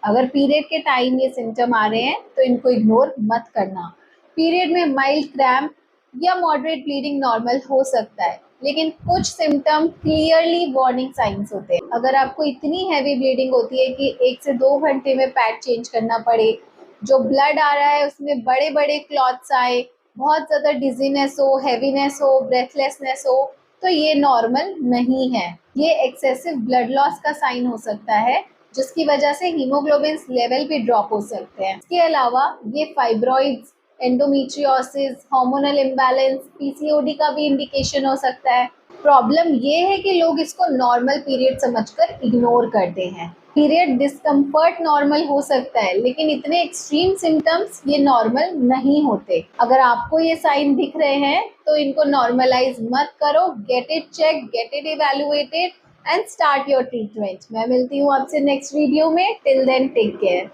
अगर पीरियड के टाइम ये सिम्टम आ रहे हैं तो इनको इग्नोर मत करना। पीरियड में माइल्ड क्रैम्प या मॉडरेट ब्लीडिंग नॉर्मल हो सकता है, लेकिन कुछ सिम्टम क्लियरली वार्निंग साइंस होते हैं। अगर आपको इतनी हैवी ब्लीडिंग होती है कि 1 से 2 घंटे में पैड चेंज करना पड़े, जो ब्लड आ रहा है उसमें बड़े बड़े क्लॉट्स आए, बहुत ज़्यादा डिजीनेस हो, हैवीनेस हो, ब्रेथलेसनेस हो, तो ये नॉर्मल नहीं है। ये एक्सेसिव ब्लड लॉस का साइन हो सकता है, जिसकी वजह से हीमोग्लोबिन लेवल भी ड्रॉप हो सकते हैं। इसके अलावा ये fibroids, endometriosis, hormonal imbalance, PCOD का भी इंडिकेशन हो सकता है। प्रॉब्लम ये है कि लोग इसको नॉर्मल पीरियड समझकर इग्नोर करते हैं। पीरियड डिस्कम्फर्ट नॉर्मल हो सकता है, लेकिन इतने एक्सट्रीम सिम्टम्स ये नॉर्मल नहीं होते। अगर आपको ये साइन दिख रहे हैं तो इनको नॉर्मलाइज मत करो, get it check, get it evaluated and start your treatment. मैं मिलती हूँ आपसे नेक्स्ट वीडियो में। Till then take care.